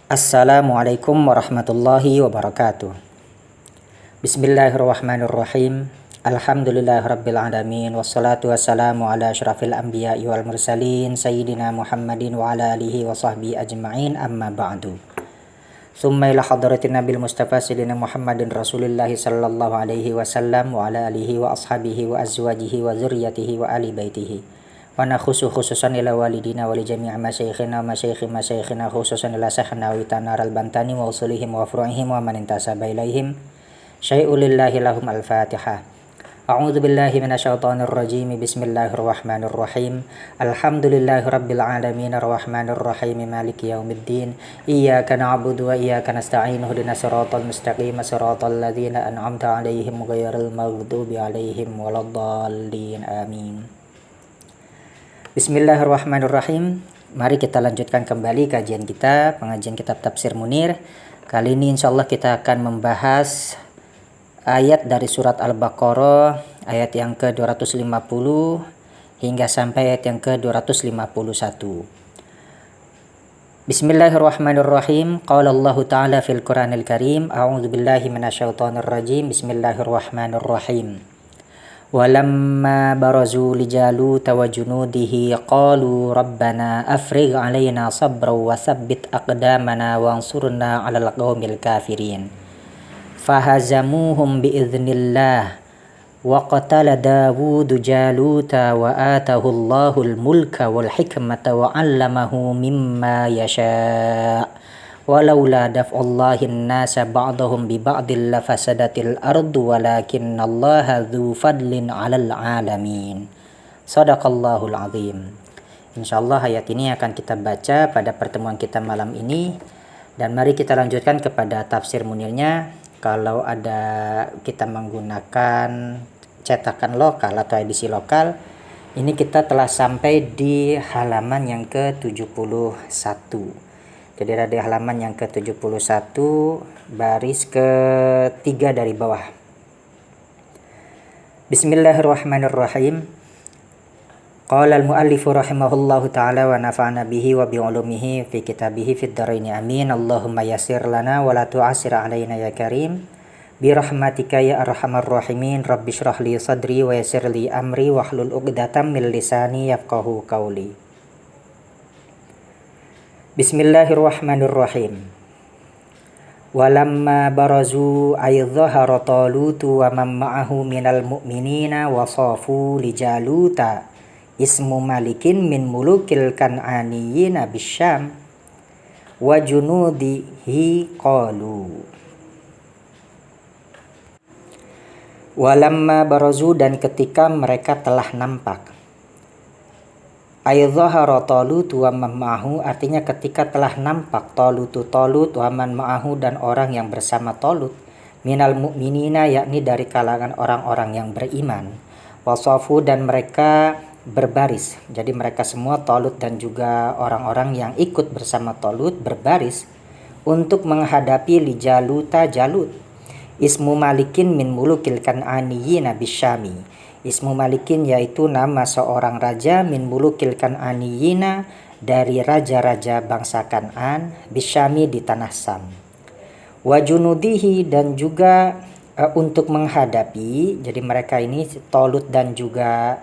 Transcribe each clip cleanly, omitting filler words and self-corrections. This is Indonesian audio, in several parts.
Assalamualaikum warahmatullahi wabarakatuh. Bismillahirrahmanirrahim. Alhamdulillahirabbil alamin wassalatu wassalamu ala asyrafil anbiya'i wal mursalin sayyidina Muhammadin wa ala alihi wa sahbihi ajma'in amma ba'du. Tsumma ila hadratin nabil mustafa sayyidina Muhammadin Rasulillah sallallahu alaihi wasallam wa ala alihi wa ashabihi wa azwajihi wa dzurriyyatihi wa ali baitihi. Wa nakhusu khususan ila walidina wa li jami' masyayikhina wa masyayikhina khususan ila syekhna wa tanar al-bantani wa usulihim wa furu'ihim wa man intasaba ilaihim syai'ul lillahi lahum al-fatihah. A'udzu billahi minasyaitonir rajim. Bismillahirrahmanirrahim. Alhamdulillahi rabbil alamin arrahmanir rahim maliki yaumiddin. Iyyaka na'budu wa iyyaka nasta'in ihdinas siratal mustaqim siratal ladzina an'amta 'alaihim ghairil maghdubi 'alaihim waladdallin. Amin. Bismillahirrahmanirrahim. Mari kita lanjutkan kembali kajian kita, pengajian kitab Tafsir Munir. Kali ini insyaallah kita akan membahas ayat dari surat Al-Baqarah, ayat yang ke-250 hingga sampai ayat yang ke-251. Bismillahirrahmanirrahim. Qala Allah Ta'ala fil Qur'anil Karim, a'udzu billahi minasyaitonir rajim. Bismillahirrahmanirrahim. Walamma barazu li Jalut wa junudihi qalu rabbana afrigh alaina sabran wa tsabbit aqdamana wansurna 'alal qaumil kafirin. Fahazamuhum bi'iznillah wa qatala Dawud Jaluta wa atahu Allahul mulka wal hikmata wa 'allamahu mimma yasha'. Walaula daf'ullahin nasa ba'dahum bi ba'dil lafasadatil ardu walakinallaha dzu fadlin 'alal 'alamin. Shadaqallahul 'azim. Insyaallah ayat ini akan kita baca pada pertemuan kita malam ini, dan mari kita lanjutkan kepada tafsir munirnya. Kalau ada kita menggunakan cetakan lokal atau edisi lokal, ini kita telah sampai di halaman yang ke-71. Jadi ada di halaman yang ke-71 baris ke-3 dari bawah. Bismillahirrahmanirrahim. Qala al-muallifu rahimahullahu ta'ala wa nafa'ana bihi wa bi ulumihi fi kitabihi fid dharaini amin. Allahumma yassir lana wa la tu'assir alaina ya karim. Bi rahmatika ya arhamar rahimin. Rabbi shrah li sadri wa yassir li amri wa hlul 'uqdatam min lisani yafqahu qawli. Bismillahirrahmanirrahim. Walamma barazu ay dhahara Talutu wa man ma'ahu minal mu'minina wa safu li Jaluta ismu malikin min mulukil kan'aniyina bisyam wa junudihi qalu. Walamma barazu, dan ketika mereka telah nampak. Ayadhahara Talut wa man ma'ahu, artinya ketika telah nampak Talut wa man ma'ahu, dan orang yang bersama Talut, minal mu'minina, yakni dari kalangan orang-orang yang beriman, wasafu, dan mereka berbaris. Jadi mereka semua, Talut dan juga orang-orang yang ikut bersama Talut, berbaris untuk menghadapi li Jaluta Jalut. Ismu malikin min mulukil kan'aniyina bisyami. Ismu malikin yaitu nama seorang raja min mulukil kan'aniyina, dari raja-raja bangsa Kan'an, bisyami, di tanah Sam. Wa junudihi, dan juga untuk menghadapi, jadi mereka ini Talut dan juga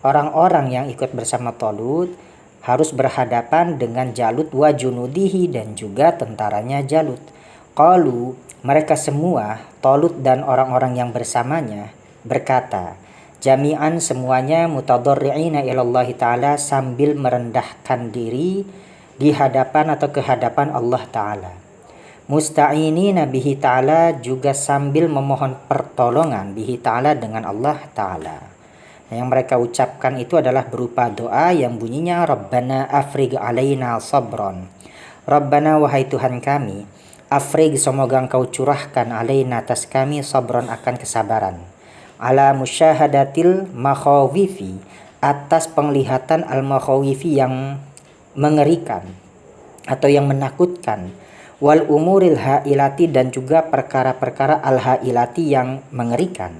orang-orang yang ikut bersama Talut harus berhadapan dengan Jalut. Wa junudihi, dan juga tentaranya Jalut. Qalu, mereka semua, Talut dan orang-orang yang bersamanya, berkata, jami'an, semuanya, mutadarri'ina ilallahi ta'ala, sambil merendahkan diri di hadapan atau ke hadapan Allah ta'ala. Musta'inina bihi ta'ala, juga sambil memohon pertolongan bihi ta'ala, dengan Allah ta'ala. Yang mereka ucapkan itu adalah berupa doa yang bunyinya Rabbana afrigh alaina sabron. Rabbana, wahai Tuhan kami, afrigh, semoga engkau curahkan, alaina, atas kami, sabron, akan kesabaran. Ala musyahadatil makhawifi, atas penglihatan al-makhawifi, yang mengerikan atau yang menakutkan, wal umuril hailati, dan juga perkara-perkara al-hailati, yang mengerikan.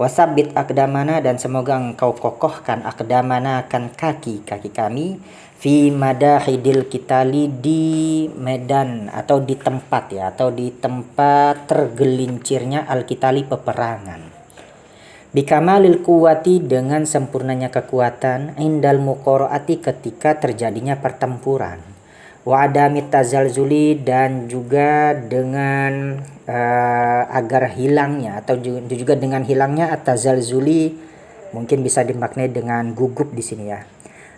Wasabbit akdamana, dan semoga engkau kokohkan akdamana, akan kaki-kaki kami, fi madahidil kitali, di medan atau di tempat ya, atau di tempat tergelincirnya al-kitali peperangan. Bikamalil kuwati, dengan sempurnanya kekuatan, indal muqaraati, ketika terjadinya pertempuran. Wa adamit tazalzuli, dan juga dengan agar hilangnya atau juga dengan hilangnya at-tazalzuli, mungkin bisa dimaknai dengan gugup di sini ya.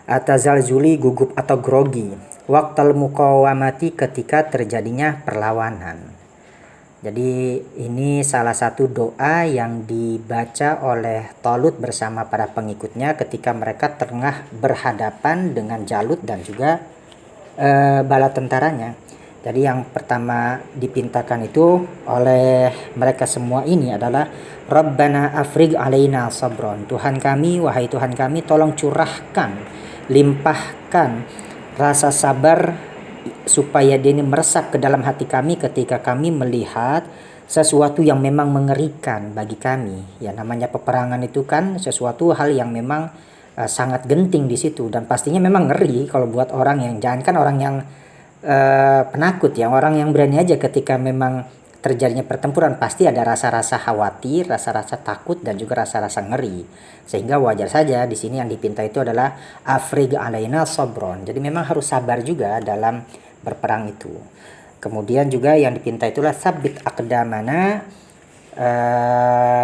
At-tazalzuli, gugup atau grogi. Waqtal muqawamati, ketika terjadinya perlawanan. Jadi ini salah satu doa yang dibaca oleh Talut bersama para pengikutnya ketika mereka tengah berhadapan dengan Jalut dan juga bala tentaranya. Jadi yang pertama dipintakan itu oleh mereka semua ini adalah Rabbana afrigh alaina sabron. Tuhan kami, wahai Tuhan kami, tolong curahkan, limpahkan rasa sabar supaya dia ini meresap ke dalam hati kami ketika kami melihat sesuatu yang memang mengerikan bagi kami. Ya, namanya peperangan itu kan sesuatu hal yang memang sangat genting di situ, dan pastinya memang ngeri kalau buat orang yang, jangankan orang yang penakut ya, orang yang berani aja ketika memang terjadinya pertempuran pasti ada rasa-rasa khawatir, rasa-rasa takut, dan juga rasa-rasa ngeri. Sehingga wajar saja di sini yang dipinta itu adalah afrigh alaina sabron. Jadi memang harus sabar juga dalam berperang itu. Kemudian juga yang dipinta itulah sabbit aqdamana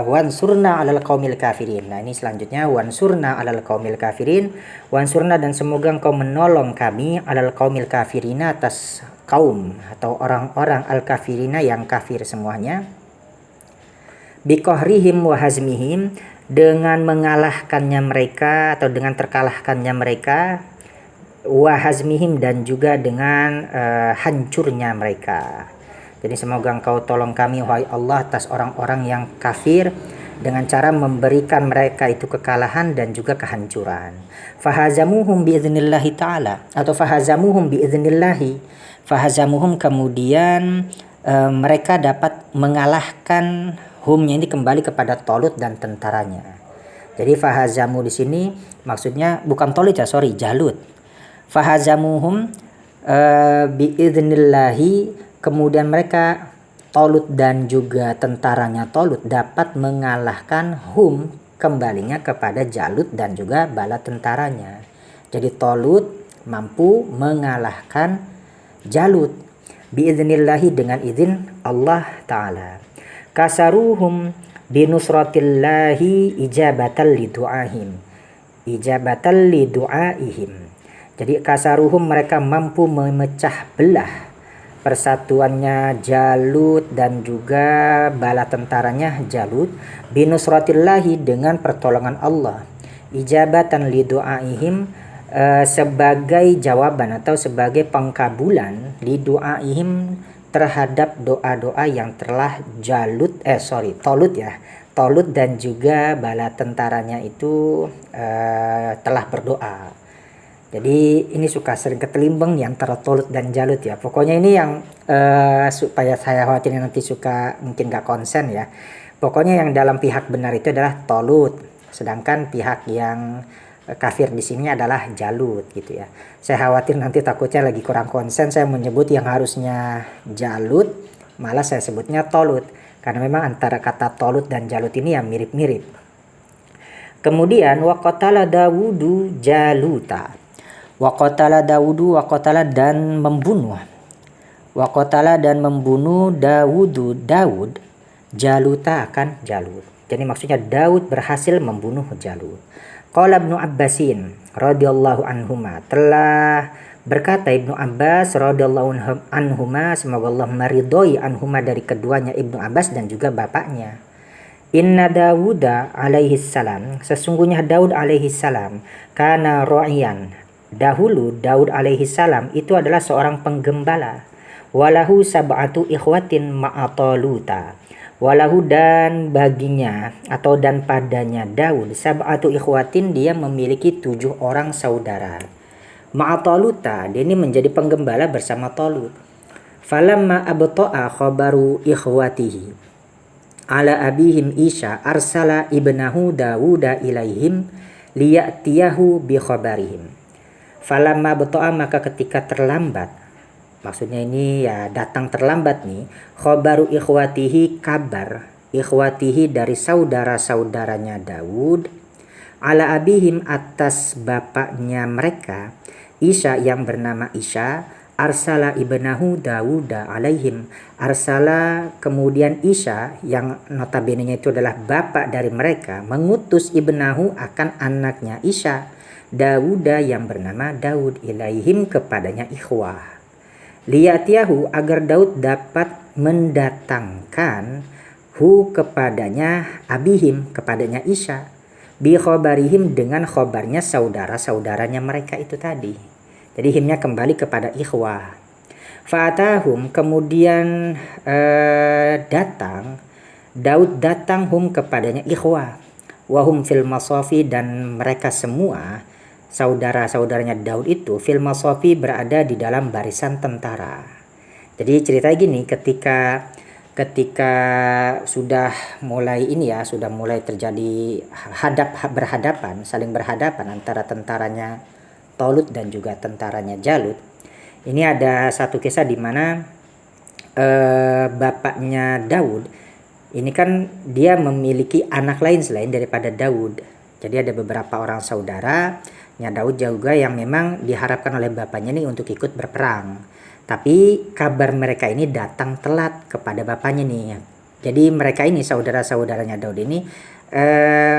wansurna alal qaumil kafirin. Nah, ini selanjutnya wansurna alal qaumil kafirin. Wansurna, dan semoga engkau menolong kami alal qaumil kafirina, atas kaum atau orang-orang al kafirina yang kafir semuanya. Biqahrihim wa hazmihim, dengan mengalahkannya mereka atau dengan terkalahkannya mereka, wa hazmihim, dan juga dengan hancurnya mereka. Jadi semoga engkau tolong kami wahai Allah atas orang-orang yang kafir dengan cara memberikan mereka itu kekalahan dan juga kehancuran. Fahazamuhum biiznillahi ta'ala, atau fahazamuhum biiznillahi. Fahazamuhum, kemudian mereka dapat mengalahkan, humnya ini kembali kepada Talut dan tentaranya. Jadi fahazamu di sini maksudnya bukan Talut ya, Jalut. Fahazamuhum biiznillahi, kemudian mereka, Talut dan juga tentaranya Talut, dapat mengalahkan hum, kembalinya kepada Jalut dan juga bala tentaranya. Jadi Talut mampu mengalahkan Jalut biiznillahi, dengan izin Allah Ta'ala. Kasaruhum binusratillahi ijabatan lidu'ahim, ijabatan lidu'aihim. Jadi kasaruhum, mereka mampu memecah belah persatuannya Jalut dan juga bala tentaranya Jalut, binusratillahi, dengan pertolongan Allah, ijabatan lidu'aihim, sebagai jawaban atau sebagai pengkabulan lidu'aihim, terhadap doa-doa yang telah Talut ya, Talut dan juga bala tentaranya itu telah berdoa. Jadi ini suka sering ketelimbang nih antara Talut dan Jalut ya. Pokoknya ini yang supaya saya khawatir nanti suka mungkin gak konsen ya. Pokoknya yang dalam pihak benar itu adalah Talut, sedangkan pihak yang kafir di sini adalah Jalut gitu ya. Saya khawatir nanti takutnya lagi kurang konsen, saya menyebut yang harusnya Jalut, malah saya sebutnya Talut, karena memang antara kata Talut dan Jalut ini yang mirip-mirip. Kemudian waqatala Dawudu Jaluta. Waqatala Dawudu, waqatala dan membunuh. Waqatala dan membunuh Dawudu, Daud, Jaluta akan Jalut. Jadi maksudnya Daud berhasil membunuh Jalut. Qala Ibnu Abbasin radhiyallahu anhuma, telah berkata Ibnu Abbas radhiyallahu anhuma, semoga Allah meridhoi anhuma dari keduanya, Ibnu Abbas dan juga bapaknya. Inna Dawuda alaihi salam, sesungguhnya Daud alaihi salam, kana ra'iyan, dahulu Daud alaihi salam itu adalah seorang penggembala. Walahu sab'atu ikhwatin ma'ataluta. Walahu, dan baginya atau dan padanya Daud, sab'atu ikhwatin, dia memiliki 7 orang saudara. Ma'ataluta, dia ini menjadi penggembala bersama Talut. Falamma abta'a khabaru ikhwatihi ala abihim Isha arsala ibnahu Dawuda ilaihim liya'tiyahu bi khabarihim. Falamma beto'a, maka ketika terlambat, maksudnya ini ya datang terlambat nih, khobaru ikhwatihi, kabar ikhwatihi dari saudara-saudaranya Daud, ala abihim, atas bapaknya mereka, Isya yang bernama Isya, arsala ibnahu Dawuda alaihim, arsala kemudian Isya yang notabene itu adalah bapak dari mereka, mengutus ibnahu akan anaknya Isya, Dawuda yang bernama Daud, ilaihim kepadanya ikhwah, liyatiyahu agar Daud dapat mendatangkan hu kepadanya abihim, kepadanya Isya, bi khobarihim dengan khobarnya saudara-saudaranya mereka itu tadi. Jadi himnya kembali kepada ikhwah. Fa'atahum, kemudian Daud datang hum kepadanya ikhwah, wahum fil masafi, dan mereka semua saudara-saudaranya Daud itu fil masafi, berada di dalam barisan tentara. Jadi cerita gini, ketika sudah mulai sudah mulai terjadi berhadapan, saling berhadapan antara tentaranya Tolut dan juga tentaranya Jalut. Ini ada satu kisah di mana bapaknya Daud ini kan dia memiliki anak lain selain daripada Daud. Jadi ada beberapa orang saudaranya Daud juga yang memang diharapkan oleh bapaknya nih untuk ikut berperang. Tapi kabar mereka ini datang telat kepada bapaknya nih. Jadi mereka ini saudara-saudaranya Daud ini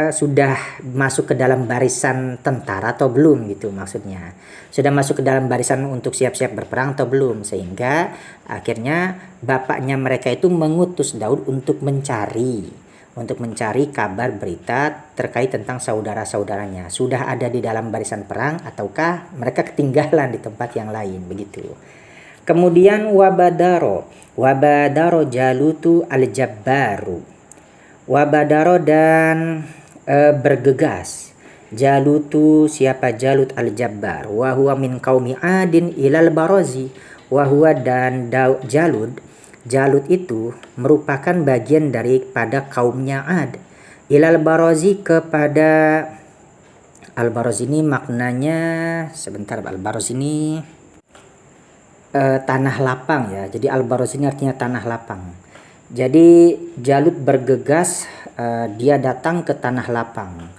sudah masuk ke dalam barisan tentara atau belum gitu maksudnya. Sudah masuk ke dalam barisan untuk siap-siap berperang atau belum. Sehingga akhirnya bapaknya mereka itu mengutus Daud untuk mencari kabar berita terkait tentang saudara-saudaranya. Sudah ada di dalam barisan perang ataukah mereka ketinggalan di tempat yang lain begitu. Kemudian wabadaro Jalutu al-Jabbaru. Wabadaro dan bergegas. Jalutu, siapa Jalut al-Jabbar. Wahuwa min qaumi adin ilal barozi. Wahuwa dan Jalut itu merupakan bagian daripada kaumnya Ad. Ilal barozi, kepada al-baroz ini maknanya al-baroz ini tanah lapang ya. Jadi al-baroz ini artinya tanah lapang. Jadi Jalut bergegas, dia datang ke tanah lapang.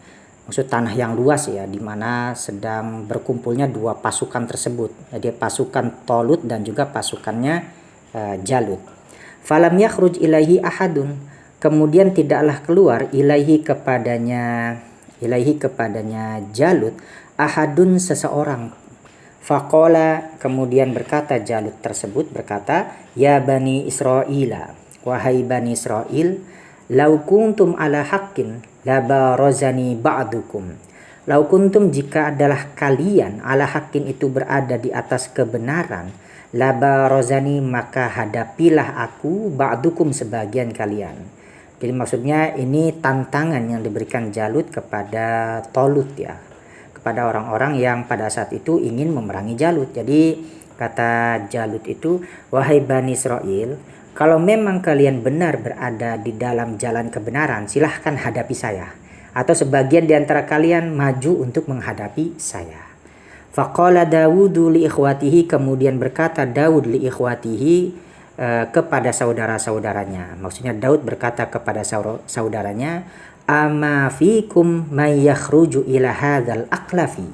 Maksud tanah yang luas ya, di mana sedang berkumpulnya dua pasukan tersebut. Jadi pasukan Tolut dan juga pasukannya Jalut. Falam yakhruj ilaihi ahadun, kemudian tidaklah keluar ilaihi kepadanya Jalut ahadun, seseorang. Faqala, kemudian berkata Jalut tersebut berkata, ya Bani Israila, wahai Bani Israel, lau kuntum ala haqqin labarazani ba'dukum. Lau kuntum, jika adalah kalian, ala haqqin itu berada di atas kebenaran, labarazani, maka hadapilah aku, ba'dukum, sebagian kalian. Jadi maksudnya ini tantangan yang diberikan Jalut kepada Tolut ya, kepada orang-orang yang pada saat itu ingin memerangi Jalut. Jadi kata Jalut itu, wahai Bani Israel, kalau memang kalian benar berada di dalam jalan kebenaran, silahkan hadapi saya. Atau sebagian di antara kalian maju untuk menghadapi saya. Faqala Dawudu li ikhwatihi, kemudian berkata Daud li ikhwatihi, kepada saudara-saudaranya. Maksudnya Daud berkata kepada saudaranya, ama fikum may yakhruju ila hadzal aqlafi.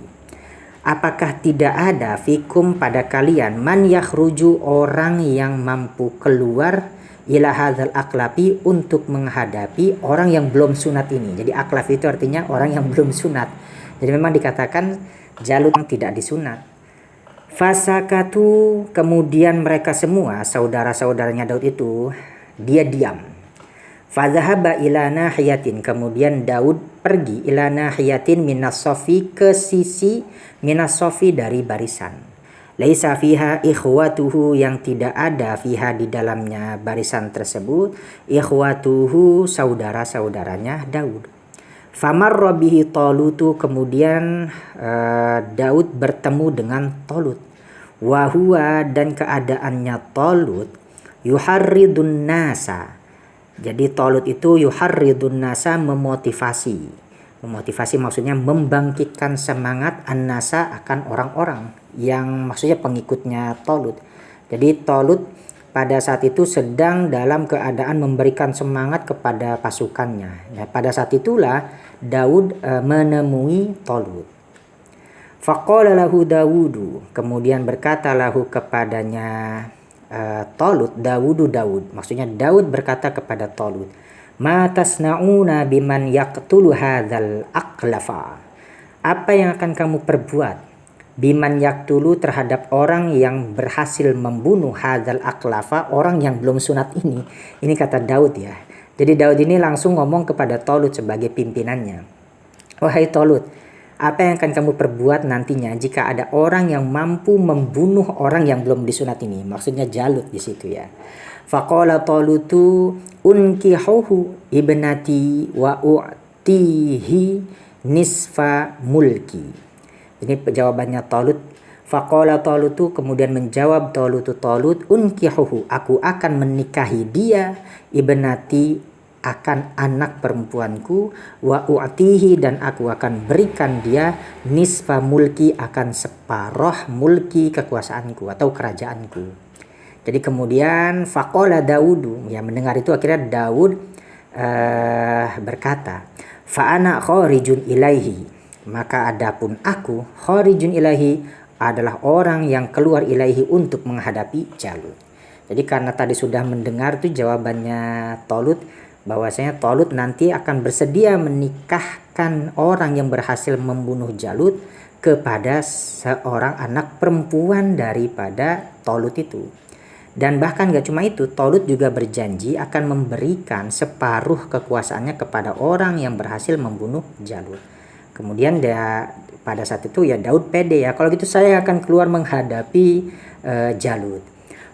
Apakah tidak ada fikum, pada kalian, man yakhruju, orang yang mampu keluar, ila hadzal aqlafi, untuk menghadapi orang yang belum sunat ini. Jadi aqlaf itu artinya orang yang belum sunat. Jadi memang dikatakan Jalut yang tidak disunat. Fasakatu, kemudian mereka semua saudara-saudaranya Daud itu dia diam. Fadhahaba ila nahiyatin, kemudian Daud pergi ila nahiyatin minas sofi, ke sisi minas sofi dari barisan. Laisa fiha ikhwatuhu, yang tidak ada fiha di dalamnya barisan tersebut, ikhwatuhu, saudara-saudaranya Daud. Famarra bihi Talutu, kemudian Daud bertemu dengan Tolut. Wahuwa, dan keadaannya Tolut, yuharridun nasa. Jadi Tolut itu yuharridun nasa, memotivasi Memotivasi maksudnya membangkitkan semangat an-nasa akan orang-orang yang maksudnya pengikutnya Talut. Jadi Talut pada saat itu sedang dalam keadaan memberikan semangat kepada pasukannya. Nah, pada saat itulah Daud menemui Talut. Faqala lahu Dawudu, kemudian berkata lahu kepadanya Talut, Daud, maksudnya Daud berkata kepada Talut, ma tasna'una biman yaqtulu hadzal aqlafa, apa yang akan kamu perbuat biman yaqtulu terhadap orang yang berhasil membunuh hadzal aqlafa, orang yang belum sunat ini kata Daud ya. Jadi Daud ini langsung ngomong kepada Talut sebagai pimpinannya, wahai Talut, apa yang akan kamu perbuat nantinya jika ada orang yang mampu membunuh orang yang belum disunat ini? Maksudnya Jalut di situ ya. Faqala Talutu unkihuhu ibnati wa u'tihi nisfa mulki. Ini jawabannya Talut. Faqala Talutu, kemudian menjawab Talut, unkihuhu, aku akan menikahi dia, ibnati, akan anak perempuanku, wa u'tihi, dan aku akan berikan dia nisfa mulki, akan separuh mulki, kekuasaanku atau kerajaanku. Jadi kemudian faqala Daudu, ya mendengar itu akhirnya Daud berkata, fa ana kharijun ilaihi, maka adapun aku kharijun ilaihi adalah orang yang keluar ilaihi untuk menghadapi Jalut. Jadi karena tadi sudah mendengar tuh jawabannya Talut, bahwasanya Talut nanti akan bersedia menikahkan orang yang berhasil membunuh Jalut kepada seorang anak perempuan daripada Talut itu. Dan bahkan gak cuma itu, Talut juga berjanji akan memberikan separuh kekuasaannya kepada orang yang berhasil membunuh Jalut. Kemudian dia pada saat itu ya Daud pede ya, kalau gitu saya akan keluar menghadapi Jalut.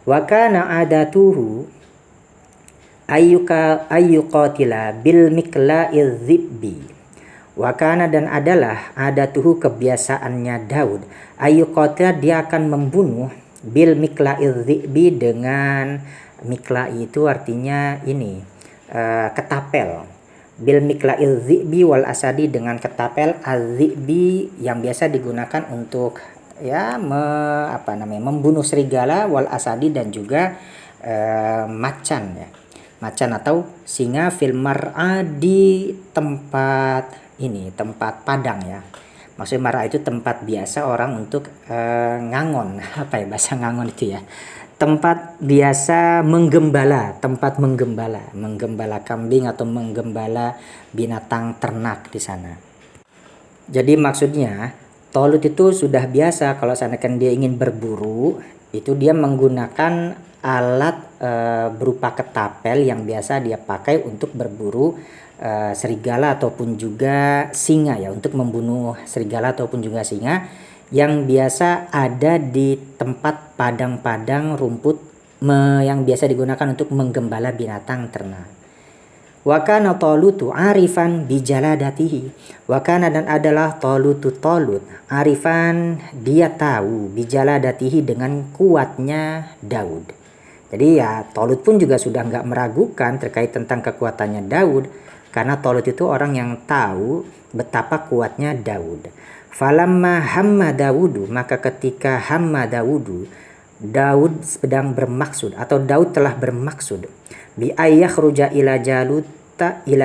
Wa kana adatuhu ayyuqatila bil mikla'iz zibbi. Wakana, dan adalah adatuhu, kebiasaannya Daud, ayyuqatila, dia akan membunuh, bil mikla'iz zibbi, dengan mikla'i itu artinya ini ketapel, bil mikla'iz zibbi wal asadi, dengan ketapel az-zibbi yang biasa digunakan untuk ya membunuh serigala, wal asadi, dan juga macan ya. Macan atau singa, fil mar'a, di tempat padang ya. Maksudnya mar'a itu tempat biasa orang untuk ngangon, apa ya bahasa ngangon itu ya. Tempat biasa menggembala kambing atau menggembala binatang ternak di sana. Jadi maksudnya Talut itu sudah biasa kalau seandainya dia ingin berburu, itu dia menggunakan alat berupa ketapel yang biasa dia pakai untuk berburu serigala ataupun juga singa ya, untuk membunuh serigala ataupun juga singa yang biasa ada di tempat padang-padang rumput yang biasa digunakan untuk menggembala binatang ternak. Wa kana Talutu arifan bijaladatihi. Wa kana, dan adalah Talut arifan, dia tahu, bijaladatihi, dengan kuatnya Daud. Jadi ya Talut pun juga sudah nggak meragukan terkait tentang kekuatannya Daud, karena Talut itu orang yang tahu betapa kuatnya Daud. Falamma hamma Dawudu, maka ketika hamma Dawudu, Daud sedang bermaksud atau Daud telah bermaksud bi ayakhruja ila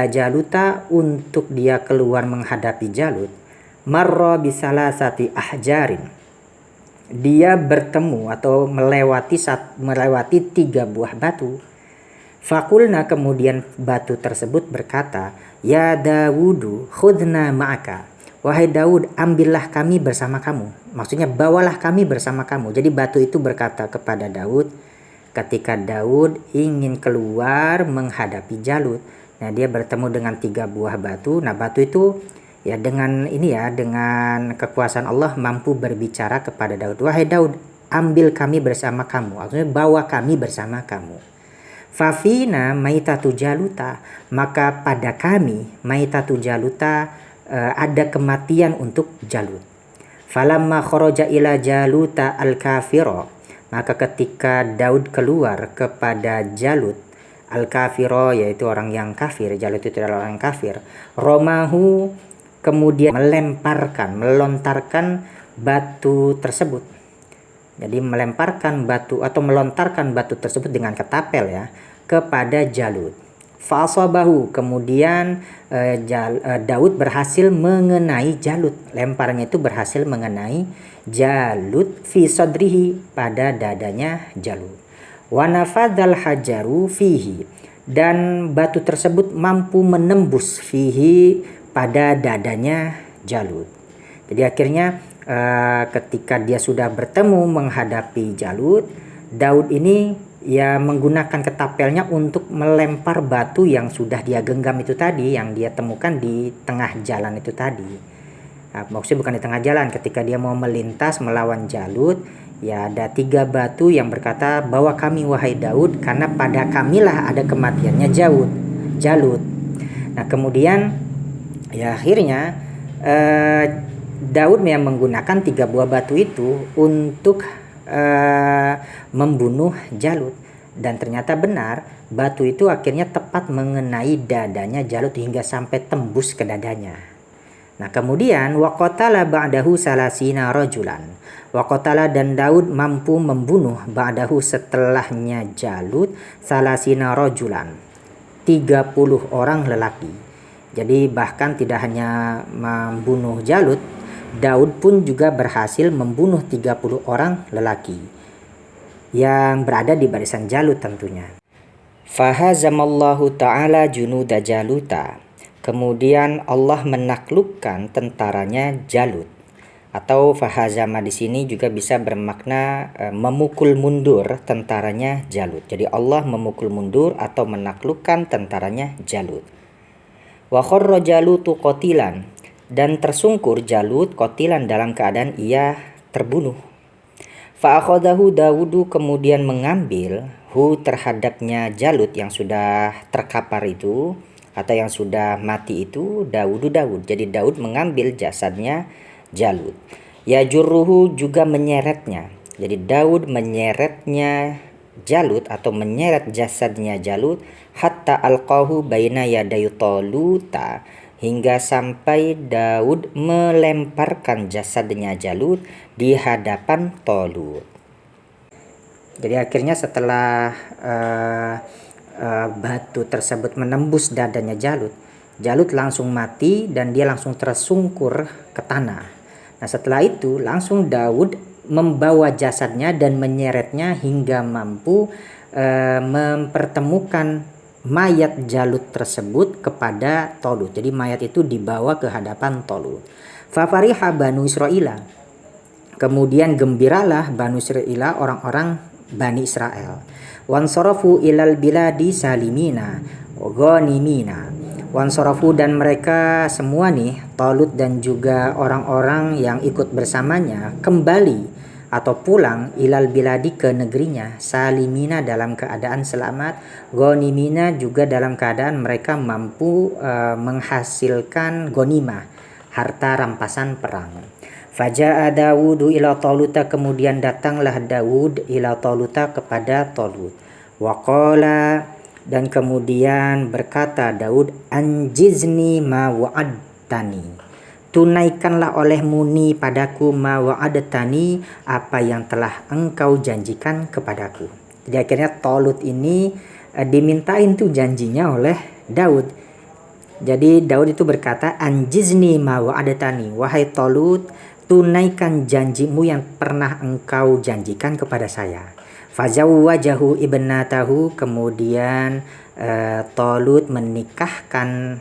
Jaluta, untuk dia keluar menghadapi Jalut, marra bisalasati ahjarin, dia bertemu atau melewati 3 buah batu. Fakulna, kemudian batu tersebut berkata, ya Dawudu khudna ma'aka, wahai Daud, ambillah kami bersama kamu, maksudnya bawalah kami bersama kamu. Jadi batu itu berkata kepada Daud ketika Daud ingin keluar menghadapi Jalut. Nah, dia bertemu dengan 3 buah batu. Nah, batu itu ya dengan kekuasaan Allah mampu berbicara kepada Daud, wahai Daud, ambil kami bersama kamu, artinya bawa kami bersama kamu. Fafina maitatu Jaluta, maka pada kami maitatu Jaluta, ada kematian untuk Jalut. Falamma kharaja ila Jaluta al-kafiro, maka ketika Daud keluar kepada Jalut al-kafiro, yaitu orang yang kafir, Jalut itu adalah orang kafir, romahu, kemudian melontarkan batu tersebut. Jadi melemparkan batu atau melontarkan batu tersebut dengan ketapel ya kepada Jalut. Fa'asabahu, kemudian Daud berhasil mengenai Jalut. Lemparnya itu berhasil mengenai Jalut fi sadrihi, pada dadanya Jalut. Wa nafadzal hajaru fihi, dan batu tersebut mampu menembus fihi, pada dadanya Jalut. Jadi akhirnya ketika dia sudah bertemu menghadapi Jalut, Daud ini ya menggunakan ketapelnya untuk melempar batu yang sudah dia genggam itu tadi, yang dia temukan di tengah jalan itu tadi. Nah, maksudnya bukan di tengah jalan, ketika dia mau melintas melawan Jalut, ya ada 3 batu yang berkata, "Bawa kami wahai Daud, karena pada kamilah ada kematiannya Jalut." Nah kemudian ya akhirnya Daud yang menggunakan 3 buah batu itu untuk membunuh Jalut, dan ternyata benar, batu itu akhirnya tepat mengenai dadanya Jalut hingga sampai tembus ke dadanya. Nah kemudian waqatala ba'dahu salasina rajulan, waqatala, dan Daud mampu membunuh ba'dahu, setelahnya Jalut, salasina rajulan, 30 orang lelaki. Jadi bahkan tidak hanya membunuh Jalut, Daud pun juga berhasil membunuh 30 orang lelaki yang berada di barisan Jalut tentunya. Fahazamallahu ta'ala junuda Jaluta, kemudian Allah menaklukkan tentaranya Jalut. Atau fahazama di sini juga bisa bermakna memukul mundur tentaranya Jalut. Jadi Allah memukul mundur atau menaklukkan tentaranya Jalut. Wa kharra Jalutu qatilan, dan tersungkur Jalut qatilan dalam keadaan ia terbunuh. Fa akhadahu Daudu, kemudian mengambil terhadapnya Jalut yang sudah terkapar itu atau yang sudah mati itu, Daud. Jadi Daud mengambil jasadnya Jalut. Ya jurruhu, juga menyeretnya. Jadi Daud menyeretnya Jalut atau menyeret jasadnya Jalut, hatta alqahu baina yaday Taluta, hingga sampai Daud melemparkan jasadnya Jalut di hadapan Talut. Jadi akhirnya setelah batu tersebut menembus dadanya Jalut, Jalut langsung mati dan dia langsung tersungkur ke tanah. Nah setelah itu langsung Daud membawa jasadnya dan menyeretnya hingga mampu mempertemukan mayat Jalut tersebut kepada Talut. Jadi mayat itu dibawa ke hadapan Talut. Fafariha Banu Israila, kemudian gembiralah Banu Israila, orang-orang Bani Israel. Wansarafu ilal biladi salimina ghanimina. Wansarafu, dan mereka semua nih, Talut dan juga orang-orang yang ikut bersamanya, kembali atau pulang ilal biladi, ke negerinya, salimina dalam keadaan selamat, ghanimina juga dalam keadaan mereka mampu menghasilkan ghanimah, harta rampasan perang. Faja'a Dawudu ila Taluta, kemudian datanglah Daud ila Taluta kepada Talut. Waqala, dan kemudian berkata Daud, anjizni ma wa'adtani, tunaikanlah olehmu ni padaku ma wa'adtani, apa yang telah engkau janjikan kepadaku. Jadi akhirnya Talut ini dimintain tuh janjinya oleh Daud. Jadi Daud itu berkata, anjizni ma wa'adtani, wahai Talut, tunaikan janjimu yang pernah engkau janjikan kepada saya. Fazawwajahu ibnatahu, kemudian Talut menikahkan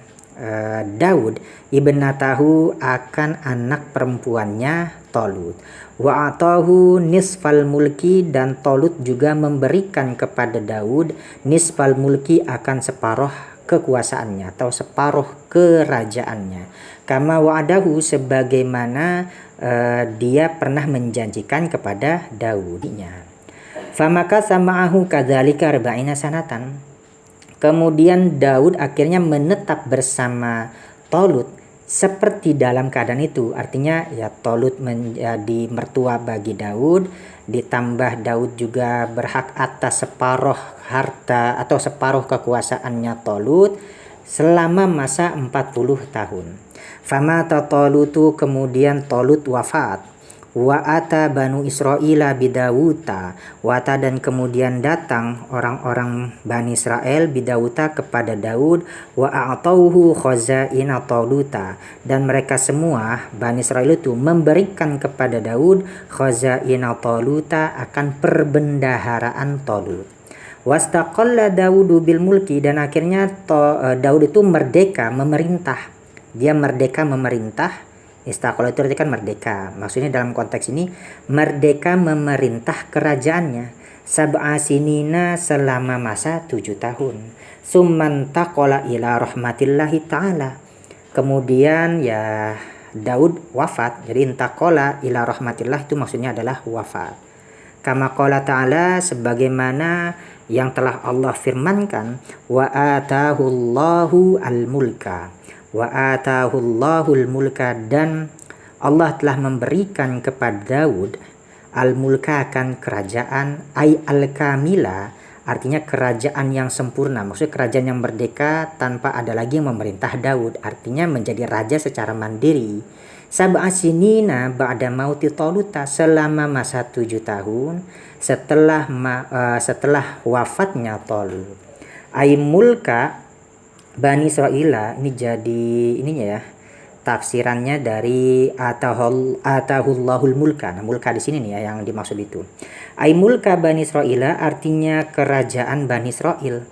Daud ibnatahu akan anak perempuannya Talut. Wa atahu nisfal mulki, dan Talut juga memberikan kepada Daud nisfal mulki, akan separuh kekuasaannya atau separuh kerajaannya. Kama wa'adahu, sebagaimana dia pernah menjanjikan kepada Daudnya. Famaka sama'ahu kadzalika arba'ina sanatan. Kemudian Daud akhirnya menetap bersama Talut seperti dalam keadaan itu. Artinya ya Talut menjadi mertua bagi Daud, ditambah Daud juga berhak atas separuh harta atau separuh kekuasaannya Talut selama masa 40 tahun. Famata Talutu, kemudian Talut wafat. Wa ata banu Israila bidawuta, wata dan kemudian datang orang-orang Bani Israel bidawuta kepada Daud, wa a'tauhu khazaina Taluta, dan mereka semua Bani Israel itu memberikan kepada Daud khazaina Taluta, akan perbendaharaan Talut. Wastaqalla Daudu bil mulki, dan akhirnya Daud itu merdeka memerintah. Dia merdeka memerintah. Istaqalla itu artinya kan merdeka. Maksudnya dalam konteks ini merdeka memerintah kerajaannya. Sab'a sinina, selama masa 7 tahun. Summan taqala ila rahmatillahi ta'ala. Kemudian ya Daud wafat. Jadi intaqala ila rahmatillah itu maksudnya adalah wafat. Kama qala ta'ala, sebagaimana yang telah Allah firmankan, wa atahullahu al-mulka. Wa atahullahul mulka, dan Allah telah memberikan kepada Daud al-mulka, akan kerajaan, ay al-kamila, artinya kerajaan yang sempurna. Maksudnya kerajaan yang merdeka tanpa ada lagi yang memerintah Daud, artinya menjadi raja secara mandiri. Sab'a sinina ba'da mauti Taluta, selama masa 7 tahun setelah wafatnya Talut. Ay mulka Bani Israila, ini jadi ininya ya, tafsirannya dari atahullahul mulka. Nah, mulka di sini nih ya yang dimaksud itu. Ai mulka Bani Israila artinya kerajaan Bani Israel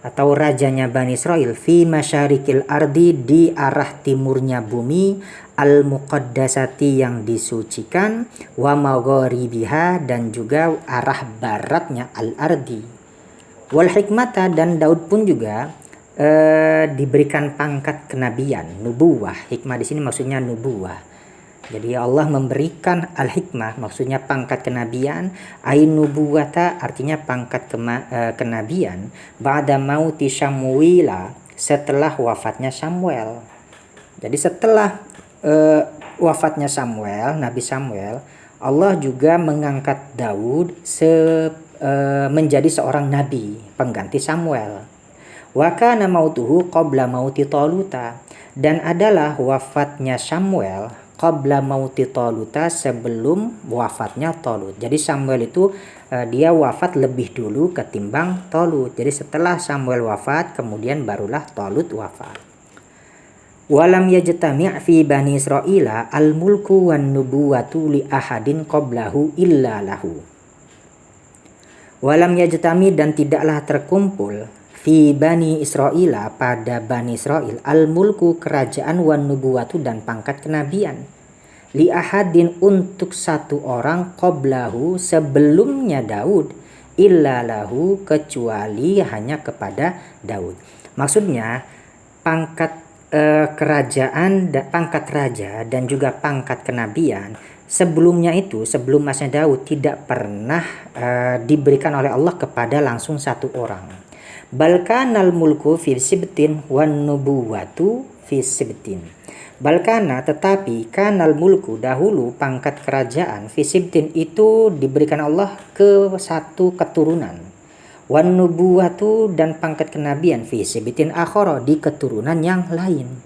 atau rajanya Bani Israel fi masyarikil ardi, di arah timurnya bumi, al muqaddasati, yang disucikan, wa magharibiha, dan juga arah baratnya al ardi. Wal hikmata, dan Daud pun juga diberikan pangkat kenabian, nubuwah. Hikmah di sini maksudnya nubuwah. Jadi Allah memberikan al-hikmah, maksudnya pangkat kenabian. Ain nubuwata artinya pangkat kenabian. Ba'da mauti Samuila, setelah wafatnya Samuel. Jadi setelah wafatnya Samuel, Nabi Samuel, Allah juga mengangkat Daud menjadi seorang nabi pengganti Samuel. Wa kana mautuhu qabla mauti Taluta, dan adalah wafatnya Samuel qabla mauti Taluta, sebelum wafatnya Talut. Jadi Samuel itu dia wafat lebih dulu ketimbang Talut. Jadi setelah Samuel wafat, kemudian barulah Talut wafat. Walam yajtami' fi Bani Israila al-mulku wan nubuwatu li ahadin qablahu illa lahu. Walam yajtami, dan tidaklah terkumpul fi Bani Israila, pada Bani Israel, al-mulku, kerajaan, wan nubuwatu, dan pangkat kenabian, li ahadin, untuk satu orang, qablahu, sebelumnya Daud, illa lahu, kecuali hanya kepada Daud. Maksudnya pangkat kerajaan, pangkat raja, dan juga pangkat kenabian sebelumnya itu, sebelum masanya Daud, tidak pernah diberikan oleh Allah kepada langsung satu orang. Balkanal mulku fi sibtin wan nubuwatu fi sibtin. Balkana, tetapi, kanal mulku, dahulu pangkat kerajaan, fi sibtin, itu diberikan Allah ke satu keturunan. Wan nubuwatu, dan pangkat kenabian, fi sibtin akhara, di keturunan yang lain.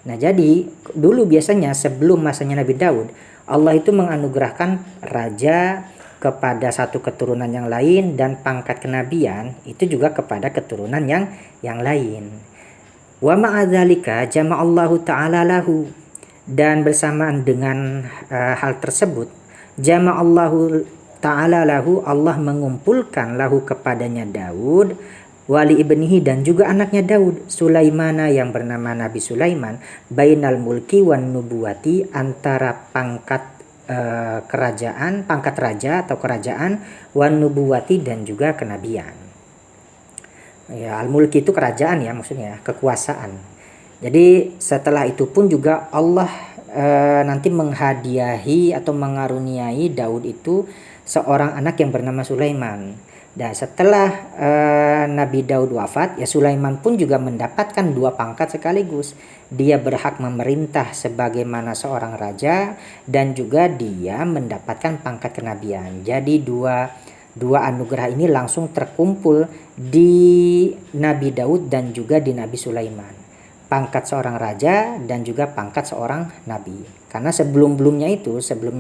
Nah, jadi dulu biasanya sebelum masanya Nabi Daud, Allah itu menganugerahkan raja kepada satu keturunan yang lain, dan pangkat kenabian itu juga kepada keturunan yang lain. Wa ma'adzalika jama'allahu ta'ala lahu, dan bersamaan dengan hal tersebut, jama'allahu ta'ala lahu, Allah mengumpulkan lahu kepadanya Daud, wali ibnihi, dan juga anaknya Daud, Sulaimana, yang bernama Nabi Sulaiman, bainal mulki wan nubuwati, antara pangkat kerajaan, pangkat raja atau kerajaan, wan nubuwati, dan juga kenabian. Ya, al-mulki itu kerajaan ya, maksudnya kekuasaan. Jadi setelah itu pun juga Allah nanti menghadiahi atau mengaruniai Daud itu seorang anak yang bernama Sulaiman. Dan setelah Nabi Daud wafat, ya Sulaiman pun juga mendapatkan dua pangkat sekaligus. Dia berhak memerintah sebagaimana seorang raja, dan juga dia mendapatkan pangkat kenabian. Jadi dua anugerah ini langsung terkumpul di Nabi Daud dan juga di Nabi Sulaiman. pangkat seorang raja dan juga pangkat seorang nabi. Karena sebelumnya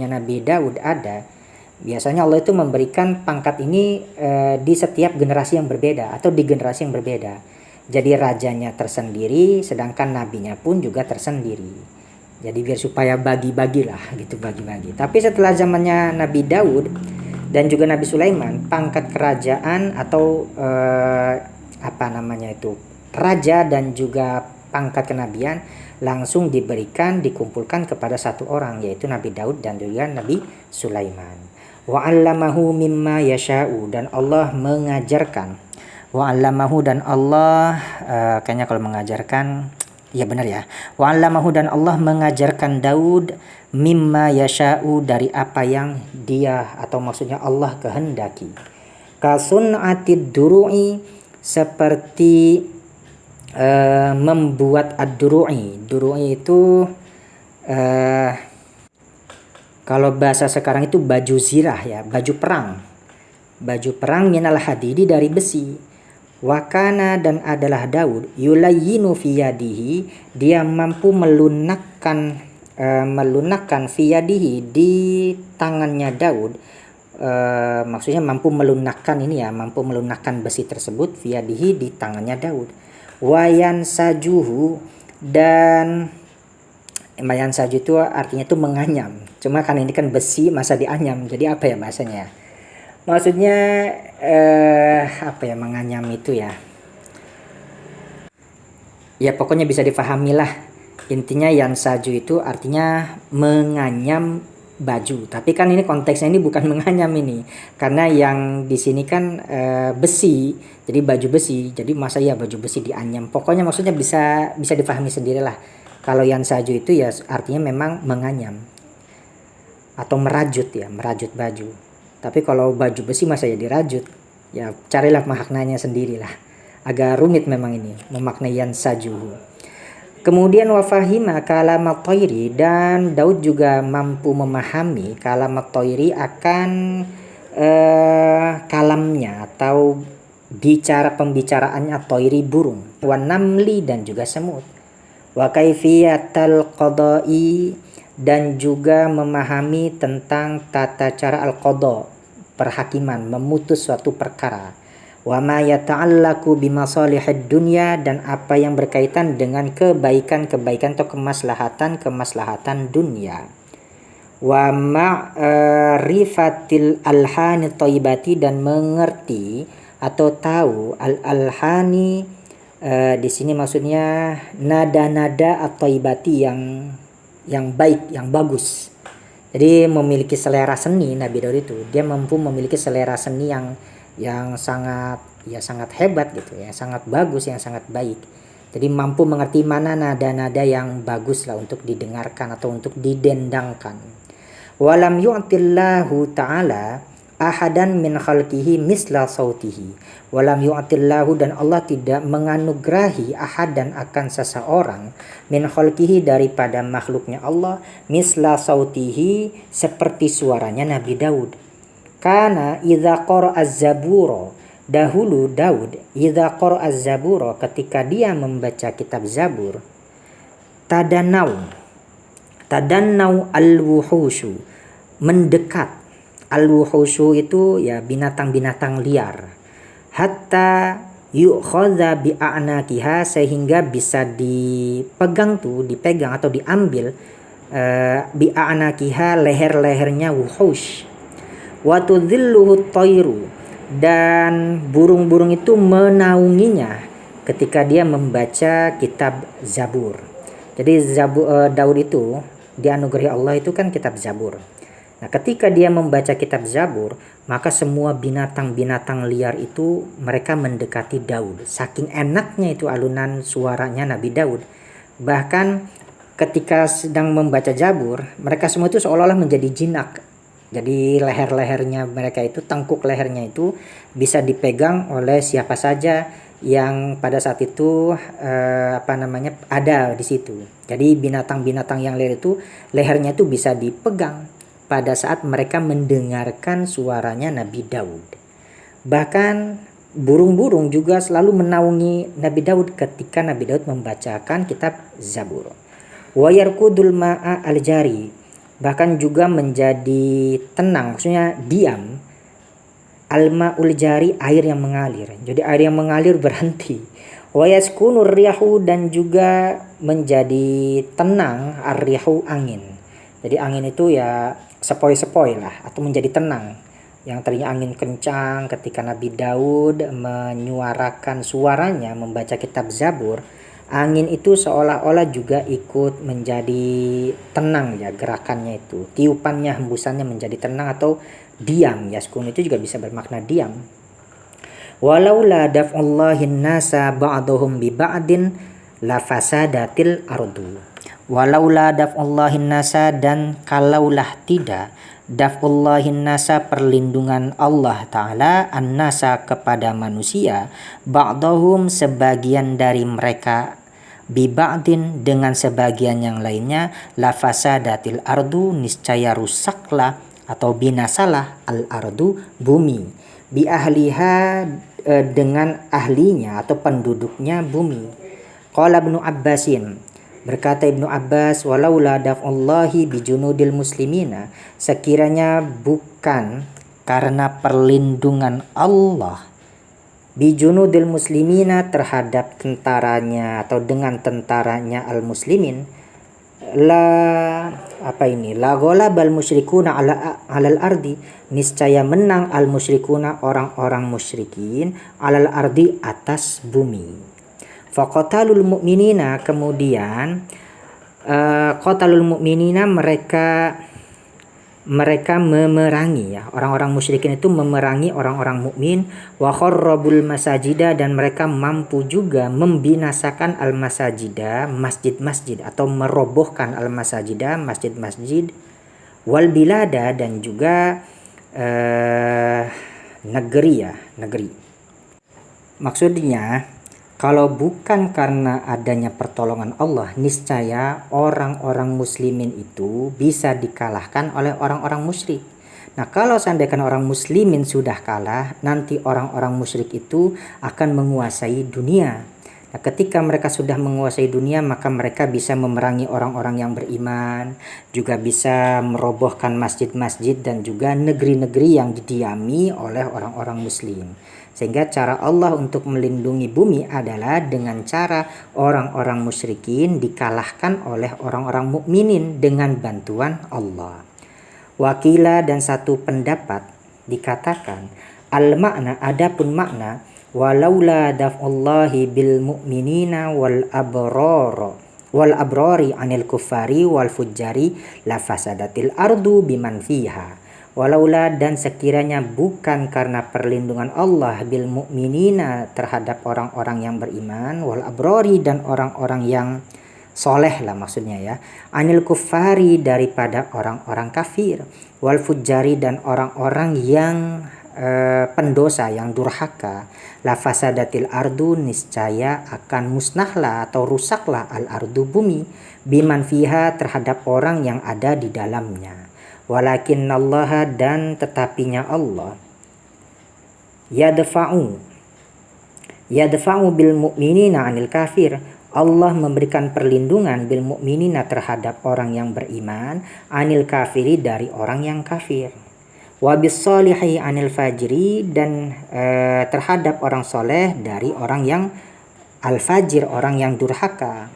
Nabi Daud ada, biasanya Allah itu memberikan pangkat ini di setiap generasi yang berbeda atau di generasi yang berbeda. Jadi rajanya tersendiri, sedangkan nabinya pun juga tersendiri. Jadi biar supaya bagi-bagilah gitu, bagi-bagi. Tapi setelah zamannya Nabi Daud dan juga Nabi Sulaiman, pangkat kerajaan atau raja dan juga pangkat kenabian langsung dikumpulkan kepada satu orang, yaitu Nabi Daud dan juga Nabi Sulaiman. Wa 'allamahu mimma yasha'u, dan Allah mengajarkan. Wa 'allamahu, dan Allah kayaknya kalau mengajarkan ya benar ya. Wa 'allamahu, dan Allah mengajarkan Daud mimma yasha'u, dari apa yang dia atau maksudnya Allah kehendaki. Kasun'atid duru'i, seperti membuat ad-duru'i. Duru'i itu kalau bahasa sekarang itu baju zirah ya, baju perang. Baju perang minal hadidi, dari besi. Wakana, dan adalah Daud yulayyinu fi yadihi, dia mampu melunakkan fi yadihi, di tangannya Daud. Maksudnya mampu melunakkan besi tersebut fi yadihi, di tangannya Daud. Wayan sajuhu, dan mayan saju itu artinya itu menganyam. Cuma kan ini kan besi, masa dianyam, jadi apa ya bahasanya? Maksudnya menganyam itu ya. Ya pokoknya bisa difahami lah. Intinya yan saju itu artinya menganyam baju. Tapi kan ini konteksnya ini bukan menganyam ini. Karena yang di sini kan besi, jadi baju besi. Jadi masa ya baju besi dianyam. Pokoknya maksudnya bisa difahami sendirilah. Kalau yan saju itu ya artinya memang menganyam atau merajut ya, merajut baju. Tapi kalau baju besi masa ya dirajut. Ya carilah maknanya sendirilah. Agak rumit memang ini memaknai yan saju. Kemudian wafahima kalamat thairi, dan Daud juga mampu memahami kalamat thairi, akan kalamnya atau pembicaraannya thairi, burung, wan namli, dan juga semut. Wa kaifiyatal qada'i, dan juga memahami tentang tata cara al-qada, perhakiman, memutus suatu perkara. Wa ma yata'allaku bimasalihid dunya, dan apa yang berkaitan dengan kebaikan-kebaikan atau kemaslahatan dunia. Wa ma'rifatil alhani thayyibati, dan mengerti atau tahu al-alhani di sini maksudnya nada-nada at-thayyibati, yang baik, yang bagus. Jadi memiliki selera seni. Nabi Daud itu dia mampu memiliki selera seni yang sangat hebat gitu ya, sangat bagus, yang sangat baik. Jadi mampu mengerti mana nada-nada yang bagus lah untuk didengarkan atau untuk didendangkan. Walam yu'tillahu ta'ala ahadan min khalqihi misla sautihi. Walam yu'tillahu, dan Allah tidak menganugerahi ahadan, akan seseorang, min khalqihi, daripada makhluknya Allah, misla sautihi, seperti suaranya Nabi Daud. Karena idza qara'a az-zabura, dahulu Daud idza qara'a az-zabura, ketika dia membaca kitab Zabur, tadannau al-wuhushu, mendekat. Al-wuhushu itu ya binatang-binatang liar. Hatta yu'khadha bi'a'nakiha, sehingga bisa dipegang atau diambil bi'a'nakiha, leher-lehernya wuhush. Wa tudhilluhu tayru, dan burung-burung itu menaunginya ketika dia membaca kitab Zabur. Jadi Daud itu dianugerahi Allah itu kan kitab Zabur. Nah, ketika dia membaca kitab Zabur, maka semua binatang-binatang liar itu mereka mendekati Daud. Saking enaknya itu alunan suaranya Nabi Daud. Bahkan ketika sedang membaca Zabur, mereka semua itu seolah-olah menjadi jinak. Jadi leher-lehernya mereka itu, tengkuk lehernya itu bisa dipegang oleh siapa saja yang pada saat itu ada di situ. Jadi binatang-binatang yang liar itu lehernya itu bisa dipegang pada saat mereka mendengarkan suaranya Nabi Daud. Bahkan burung-burung juga selalu menaungi Nabi Daud ketika Nabi Daud membacakan kitab Zabur. Wa yarkudul ma'a al-jari, bahkan juga menjadi tenang, maksudnya diam. Al-ma'ul jari, air yang mengalir. Jadi air yang mengalir berhenti. Wa yaskunur riyahu, dan juga menjadi tenang ar-riyahu, angin. Jadi angin itu ya sepoi-sepoi lah, atau menjadi tenang. Yang tadinya angin kencang ketika Nabi Daud menyuarakan suaranya membaca kitab Zabur, angin itu seolah-olah juga ikut menjadi tenang ya, gerakannya itu, tiupannya, hembusannya menjadi tenang atau diam. Yaskun itu juga bisa bermakna diam. Walaula daf'ullahin nasa ba'dahum bi ba'din la fasadatil ardu. Walaula daf'ullahin nasa, dan kalaulah tidak, daf'ullahin nasa, perlindungan Allah Ta'ala, an-nasa, kepada manusia, ba'dahum, sebagian dari mereka, bi ba'din, dengan sebagian yang lainnya, la fasadatil ardu, niscaya rusaklah atau binasalah al ardu, bumi, bi ahliha, dengan ahlinya atau penduduknya bumi. Qala Ibnu Abbasin, berkata Ibnu Abbas, walaula daf'ullahi bijunudil muslimina, sekiranya bukan karena perlindungan Allah bijunudil muslimina, terhadap tentaranya atau dengan tentaranya al-muslimin, la ghalabal musyrikuna alal ardi, niscaya menang al musyrikuna, orang-orang musyrikin, alal ardi, atas bumi. Faqatalul mu'minina, kemudian qatalul mu'minina, mereka memerangi ya, orang-orang musyrikin itu memerangi orang-orang mukmin. Wa kharrabul masajida, dan mereka mampu juga membinasakan al-masajida, masjid-masjid, atau merobohkan al-masajida, masjid-masjid. Wal bilada, dan juga negeri. Maksudnya, kalau bukan karena adanya pertolongan Allah, niscaya orang-orang muslimin itu bisa dikalahkan oleh orang-orang musyrik. Nah, kalau seandainya orang muslimin sudah kalah, nanti orang-orang musyrik itu akan menguasai dunia. Nah, ketika mereka sudah menguasai dunia, maka mereka bisa memerangi orang-orang yang beriman, juga bisa merobohkan masjid-masjid dan juga negeri-negeri yang didiami oleh orang-orang muslim. Sehingga cara Allah untuk melindungi bumi adalah dengan cara orang-orang musyrikin dikalahkan oleh orang-orang mukminin dengan bantuan Allah. Wakila, dan satu pendapat dikatakan, al-makna, adapun makna, walaula daf'ullahi bil mu'minina wal abrari anil kuffari wal fujjari la fasadatil ardu biman fiha. Walaula, dan sekiranya bukan karena perlindungan Allah bil mu'minina, terhadap orang-orang yang beriman, wal abrari, dan orang-orang yang soleh lah maksudnya ya, anil kuffari, daripada orang-orang kafir, wal fujjari, dan orang-orang yang pendosa, yang durhaka, la fasadatil ardu, niscaya akan musnahlah atau rusaklah al ardu, bumi, biman fiha, terhadap orang yang ada di dalamnya. Walakinnallaha, dan tetapinya Allah, yadfa'u bil mu'minina anil kafir, Allah memberikan perlindungan bil mu'minina, terhadap orang yang beriman, anil kafiri, dari orang yang kafir. Wa bis solihi anil fajiri, dan terhadap orang soleh dari orang yang al-fajir, orang yang durhaka.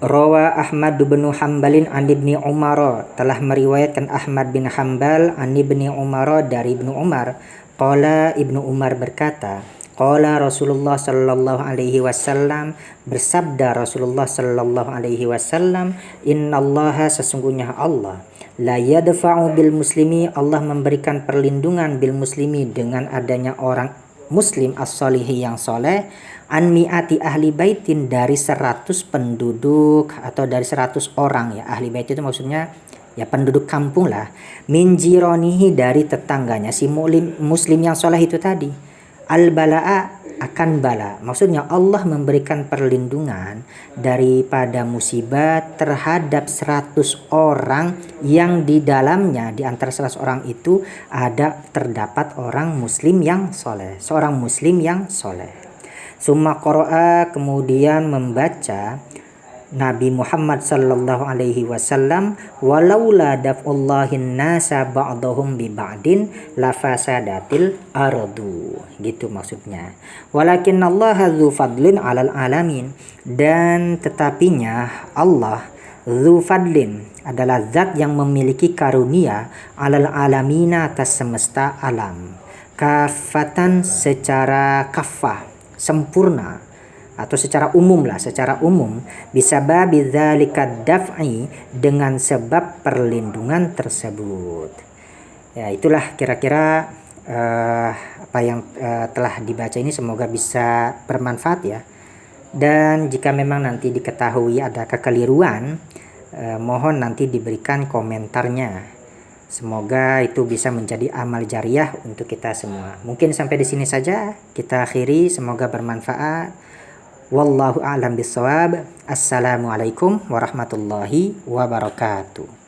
Rawa Ahmad bin Hambalin an Ibni Umar, telah meriwayatkan Ahmad bin Hambal an Ibni Umar, dari Ibnu Umar. Qala, Ibnu Umar berkata, qala Rasulullah sallallahu alaihi wasallam, bersabda Rasulullah sallallahu alaihi wasallam, innallaha, sesungguhnya Allah, la yadfa'u bil muslimi, Allah memberikan perlindungan bil muslimi, dengan adanya orang muslim as-solihi, yang soleh, an mi'ati ahli baitin, dari 100 penduduk atau dari 100 orang ya. Ahli bait itu maksudnya ya penduduk kampung lah. Min jironihi, dari tetangganya si muslim yang soleh itu tadi. Al bala'a, akan bala. Maksudnya Allah memberikan perlindungan daripada musibah terhadap 100 orang yang di dalamnya, di antara 100 orang itu terdapat orang muslim yang soleh, seorang muslim yang soleh. Summa qara'a, kemudian membaca Nabi Muhammad sallallahu alaihi wasallam, walaula daf'ullahin nasa ba'dahum bi ba'din lafasadatil ardu, gitu maksudnya. Walakinallaha dzu fadlin 'alal alamin, dan tetapinya Allah dzu fadlin adalah zat yang memiliki karunia 'alal alamina, atas semesta alam, kafatan secara kafah, sempurna, atau secara umum lah, secara umum, bisa babi dzalika daf'i, dengan sebab perlindungan tersebut. Ya, itulah kira-kira apa yang telah dibaca ini, semoga bisa bermanfaat ya. Dan jika memang nanti diketahui ada kekeliruan, mohon nanti diberikan komentarnya. Semoga itu bisa menjadi amal jariah untuk kita semua. Mungkin sampai di sini saja kita akhiri, semoga bermanfaat. Wallahu a'lam bishawab. Assalamualaikum warahmatullahi wabarakatuh.